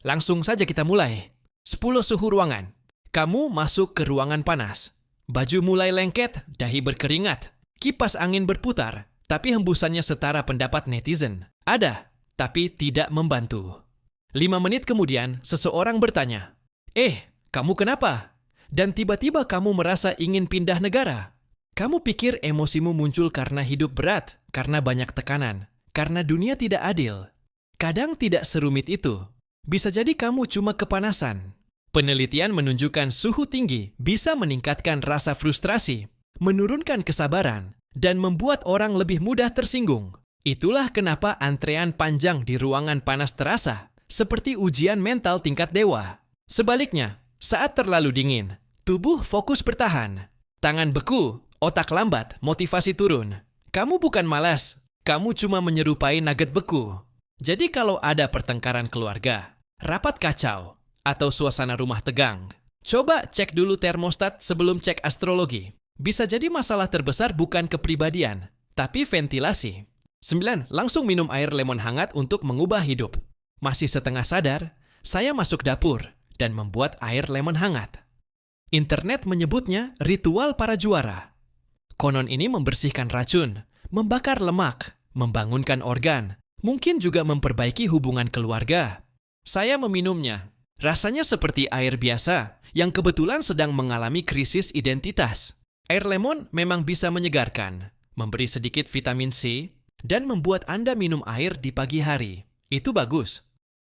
Langsung saja kita mulai. 10 suhu ruangan. Kamu masuk ke ruangan panas. Baju mulai lengket, dahi berkeringat. Kipas angin berputar, tapi hembusannya setara pendapat netizen. Ada, tapi tidak membantu. 5 menit kemudian, seseorang bertanya, kamu kenapa? Dan tiba-tiba kamu merasa ingin pindah negara. Kamu pikir emosimu muncul karena hidup berat, karena banyak tekanan, karena dunia tidak adil. Kadang tidak serumit itu. Bisa jadi kamu cuma kepanasan. Penelitian menunjukkan suhu tinggi bisa meningkatkan rasa frustrasi, menurunkan kesabaran, dan membuat orang lebih mudah tersinggung. Itulah kenapa antrean panjang di ruangan panas terasa, seperti ujian mental tingkat dewa. Sebaliknya, saat terlalu dingin, tubuh fokus bertahan. Tangan beku, otak lambat, motivasi turun. Kamu bukan malas, kamu cuma menyerupai nugget beku. Jadi kalau ada pertengkaran keluarga, rapat kacau, atau suasana rumah tegang, coba cek dulu termostat sebelum cek astrologi. Bisa jadi masalah terbesar bukan kepribadian, tapi ventilasi. 9. Langsung minum air lemon hangat untuk mengubah hidup. Masih setengah sadar, saya masuk dapur dan membuat air lemon hangat. Internet menyebutnya ritual para juara. Konon ini membersihkan racun, membakar lemak, membangunkan organ, mungkin juga memperbaiki hubungan keluarga. Saya meminumnya. Rasanya seperti air biasa yang kebetulan sedang mengalami krisis identitas. Air lemon memang bisa menyegarkan, memberi sedikit vitamin C, dan membuat Anda minum air di pagi hari. Itu bagus.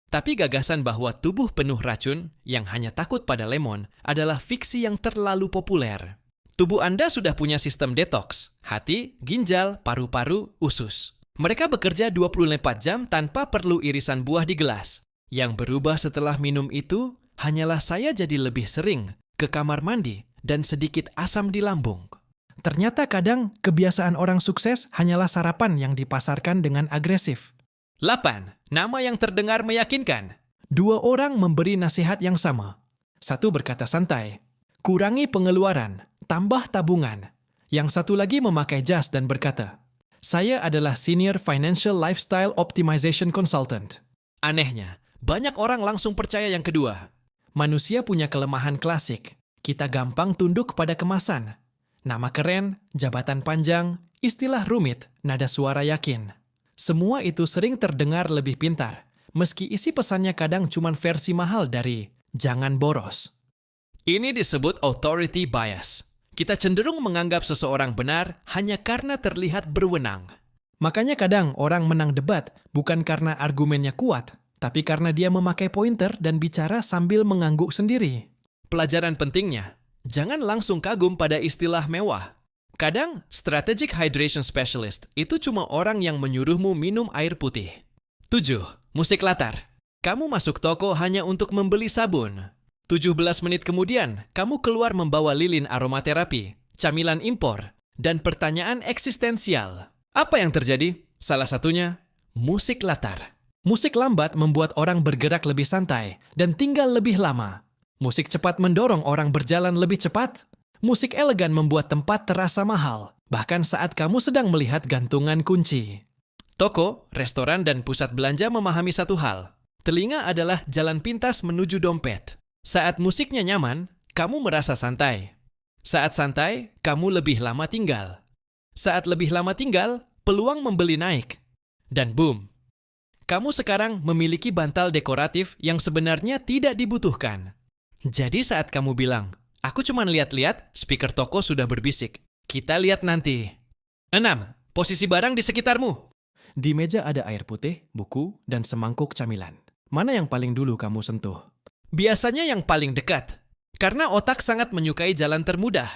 Tapi gagasan bahwa tubuh penuh racun yang hanya takut pada lemon adalah fiksi yang terlalu populer. Tubuh Anda sudah punya sistem detoks, hati, ginjal, paru-paru, usus. Mereka bekerja 24 jam tanpa perlu irisan buah di gelas. Yang berubah setelah minum itu hanyalah saya jadi lebih sering ke kamar mandi dan sedikit asam di lambung. Ternyata kadang kebiasaan orang sukses hanyalah sarapan yang dipasarkan dengan agresif. 8. Nama yang terdengar meyakinkan. 2 orang memberi nasihat yang sama. Satu berkata santai, kurangi pengeluaran, tambah tabungan. Yang satu lagi memakai jas dan berkata, saya adalah Senior Financial Lifestyle Optimization Consultant. Anehnya, banyak orang langsung percaya yang kedua. Manusia punya kelemahan klasik. Kita gampang tunduk pada kemasan. Nama keren, jabatan panjang, istilah rumit, nada suara yakin. Semua itu sering terdengar lebih pintar, meski isi pesannya kadang cuma versi mahal dari jangan boros. Ini disebut authority bias. Kita cenderung menganggap seseorang benar hanya karena terlihat berwenang. Makanya kadang orang menang debat bukan karena argumennya kuat, tapi karena dia memakai pointer dan bicara sambil mengangguk sendiri. Pelajaran pentingnya, jangan langsung kagum pada istilah mewah. Kadang, strategic hydration specialist itu cuma orang yang menyuruhmu minum air putih. 7. Musik latar. Kamu masuk toko hanya untuk membeli sabun. 17 menit kemudian, kamu keluar membawa lilin aromaterapi, camilan impor, dan pertanyaan eksistensial. Apa yang terjadi? Salah satunya, musik latar. Musik lambat membuat orang bergerak lebih santai dan tinggal lebih lama. Musik cepat mendorong orang berjalan lebih cepat. Musik elegan membuat tempat terasa mahal, bahkan saat kamu sedang melihat gantungan kunci. Toko, restoran, dan pusat belanja memahami satu hal. Telinga adalah jalan pintas menuju dompet. Saat musiknya nyaman, kamu merasa santai. Saat santai, kamu lebih lama tinggal. Saat lebih lama tinggal, peluang membeli naik. Dan boom, kamu sekarang memiliki bantal dekoratif yang sebenarnya tidak dibutuhkan. Jadi saat kamu bilang, aku cuma lihat-lihat, speaker toko sudah berbisik. Kita lihat nanti. 6. Posisi barang di sekitarmu. Di meja ada air putih, buku, dan semangkuk camilan. Mana yang paling dulu kamu sentuh? Biasanya yang paling dekat, karena otak sangat menyukai jalan termudah.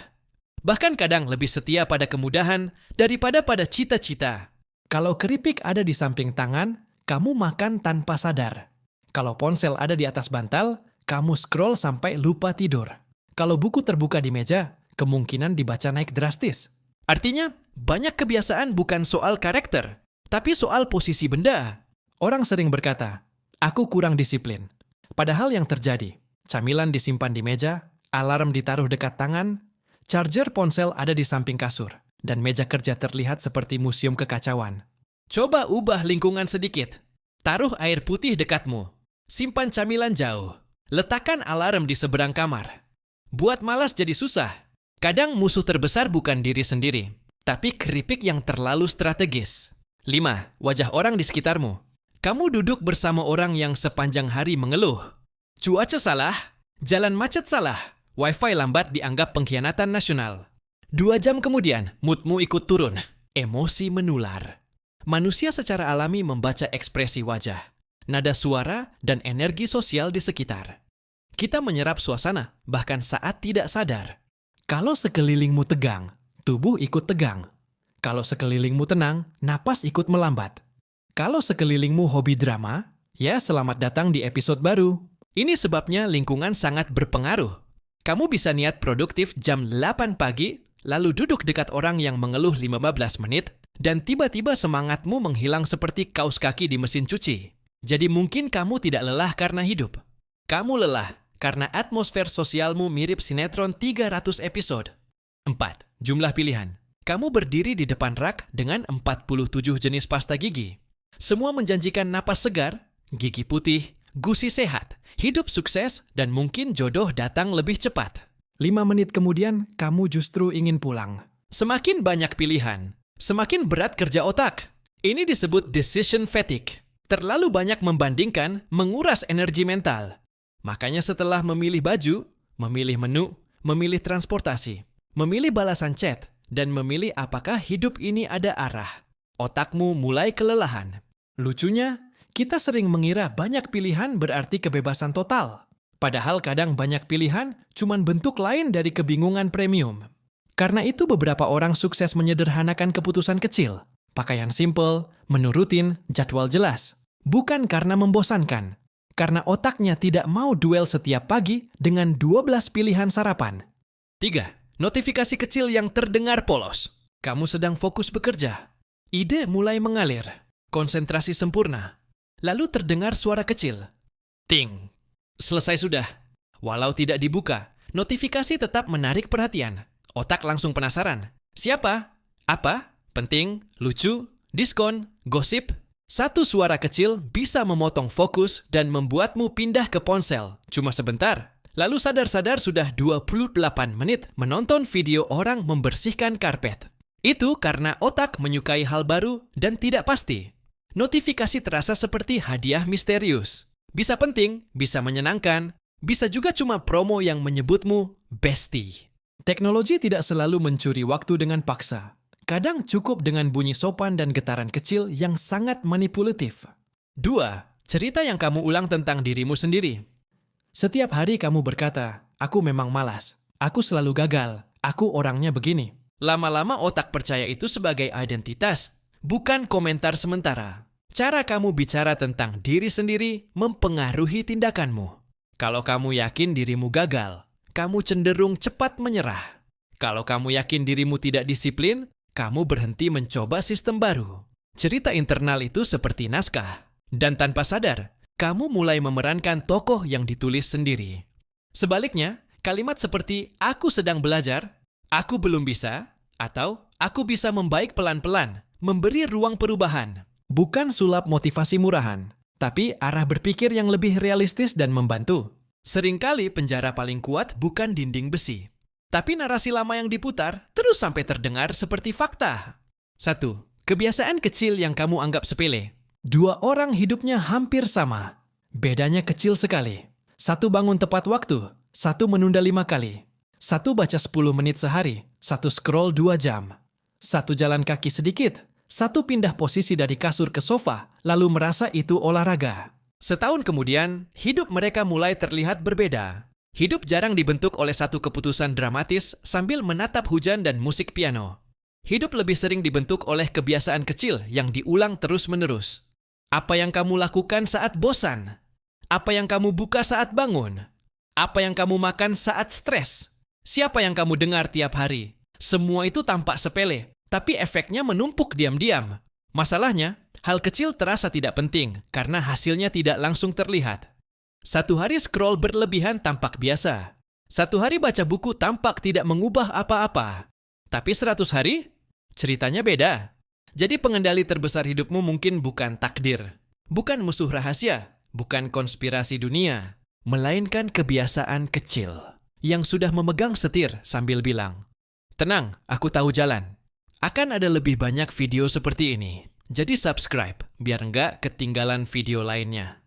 Bahkan kadang lebih setia pada kemudahan daripada pada cita-cita. Kalau keripik ada di samping tangan, kamu makan tanpa sadar. Kalau ponsel ada di atas bantal, kamu scroll sampai lupa tidur. Kalau buku terbuka di meja, kemungkinan dibaca naik drastis. Artinya, banyak kebiasaan bukan soal karakter, tapi soal posisi benda. Orang sering berkata, aku kurang disiplin. Padahal yang terjadi, camilan disimpan di meja, alarm ditaruh dekat tangan, charger ponsel ada di samping kasur, dan meja kerja terlihat seperti museum kekacauan. Coba ubah lingkungan sedikit. Taruh air putih dekatmu. Simpan camilan jauh. Letakkan alarm di seberang kamar. Buat malas jadi susah. Kadang musuh terbesar bukan diri sendiri, tapi keripik yang terlalu strategis. 5. Wajah orang di sekitarmu. Kamu duduk bersama orang yang sepanjang hari mengeluh. Cuaca salah, jalan macet salah, wifi lambat dianggap pengkhianatan nasional. 2 jam kemudian, moodmu ikut turun. Emosi menular. Manusia secara alami membaca ekspresi wajah, nada suara, dan energi sosial di sekitar. Kita menyerap suasana, bahkan saat tidak sadar. Kalau sekelilingmu tegang, tubuh ikut tegang. Kalau sekelilingmu tenang, napas ikut melambat. Kalau sekelilingmu hobi drama, ya selamat datang di episode baru. Ini sebabnya lingkungan sangat berpengaruh. Kamu bisa niat produktif jam 8 pagi, lalu duduk dekat orang yang mengeluh 15 menit, dan tiba-tiba semangatmu menghilang seperti kaus kaki di mesin cuci. Jadi mungkin kamu tidak lelah karena hidup. Kamu lelah karena atmosfer sosialmu mirip sinetron 300 episode. 4. Jumlah pilihan. Kamu berdiri di depan rak dengan 47 jenis pasta gigi. Semua menjanjikan napas segar, gigi putih, gusi sehat, hidup sukses, dan mungkin jodoh datang lebih cepat. 5 menit kemudian, kamu justru ingin pulang. Semakin banyak pilihan, semakin berat kerja otak. Ini disebut decision fatigue. Terlalu banyak membandingkan, menguras energi mental. Makanya setelah memilih baju, memilih menu, memilih transportasi, memilih balasan chat, dan memilih apakah hidup ini ada arah, otakmu mulai kelelahan. Lucunya, kita sering mengira banyak pilihan berarti kebebasan total. Padahal kadang banyak pilihan cuman bentuk lain dari kebingungan premium. Karena itu beberapa orang sukses menyederhanakan keputusan kecil. Pakaian simple, menu rutin, jadwal jelas. Bukan karena membosankan. Karena otaknya tidak mau duel setiap pagi dengan 12 pilihan sarapan. 3. Notifikasi kecil yang terdengar polos. Kamu sedang fokus bekerja. Ide mulai mengalir. Konsentrasi sempurna. Lalu terdengar suara kecil. Ting. Selesai sudah. Walau tidak dibuka, notifikasi tetap menarik perhatian. Otak langsung penasaran. Siapa? Apa? Penting? Lucu? Diskon? Gosip? Satu suara kecil bisa memotong fokus dan membuatmu pindah ke ponsel. Cuma sebentar. Lalu sadar-sadar sudah 28 menit menonton video orang membersihkan karpet. Itu karena otak menyukai hal baru dan tidak pasti. Notifikasi terasa seperti hadiah misterius. Bisa penting, bisa menyenangkan, bisa juga cuma promo yang menyebutmu bestie. Teknologi tidak selalu mencuri waktu dengan paksa. Kadang cukup dengan bunyi sopan dan getaran kecil yang sangat manipulatif. 2. Cerita yang kamu ulang tentang dirimu sendiri. Setiap hari kamu berkata, aku memang malas, aku selalu gagal, aku orangnya begini. Lama-lama otak percaya itu sebagai identitas, bukan komentar sementara. Cara kamu bicara tentang diri sendiri mempengaruhi tindakanmu. Kalau kamu yakin dirimu gagal, kamu cenderung cepat menyerah. Kalau kamu yakin dirimu tidak disiplin, kamu berhenti mencoba sistem baru. Cerita internal itu seperti naskah. Dan tanpa sadar, kamu mulai memerankan tokoh yang ditulis sendiri. Sebaliknya, kalimat seperti aku sedang belajar, aku belum bisa, atau aku bisa membaik pelan-pelan, memberi ruang perubahan. Bukan sulap motivasi murahan, tapi arah berpikir yang lebih realistis dan membantu. Seringkali penjara paling kuat bukan dinding besi, tapi narasi lama yang diputar terus sampai terdengar seperti fakta. 1. Kebiasaan kecil yang kamu anggap sepele. 2 orang hidupnya hampir sama. Bedanya kecil sekali. 1 bangun tepat waktu, 1 menunda 5 kali. 1 baca 10 menit sehari, 1 scroll 2 jam. 1 jalan kaki sedikit, 1 pindah posisi dari kasur ke sofa, lalu merasa itu olahraga. Setahun kemudian, hidup mereka mulai terlihat berbeda. Hidup jarang dibentuk oleh satu keputusan dramatis sambil menatap hujan dan musik piano. Hidup lebih sering dibentuk oleh kebiasaan kecil yang diulang terus-menerus. Apa yang kamu lakukan saat bosan? Apa yang kamu buka saat bangun? Apa yang kamu makan saat stres? Siapa yang kamu dengar tiap hari? Semua itu tampak sepele, tapi efeknya menumpuk diam-diam. Masalahnya, hal kecil terasa tidak penting karena hasilnya tidak langsung terlihat. 1 hari scroll berlebihan tampak biasa. 1 hari baca buku tampak tidak mengubah apa-apa. Tapi 100 hari? Ceritanya beda. Jadi pengendali terbesar hidupmu mungkin bukan takdir, bukan musuh rahasia, bukan konspirasi dunia, melainkan kebiasaan kecil yang sudah memegang setir sambil bilang, "Tenang, aku tahu jalan." Akan ada lebih banyak video seperti ini, jadi subscribe biar nggak ketinggalan video lainnya.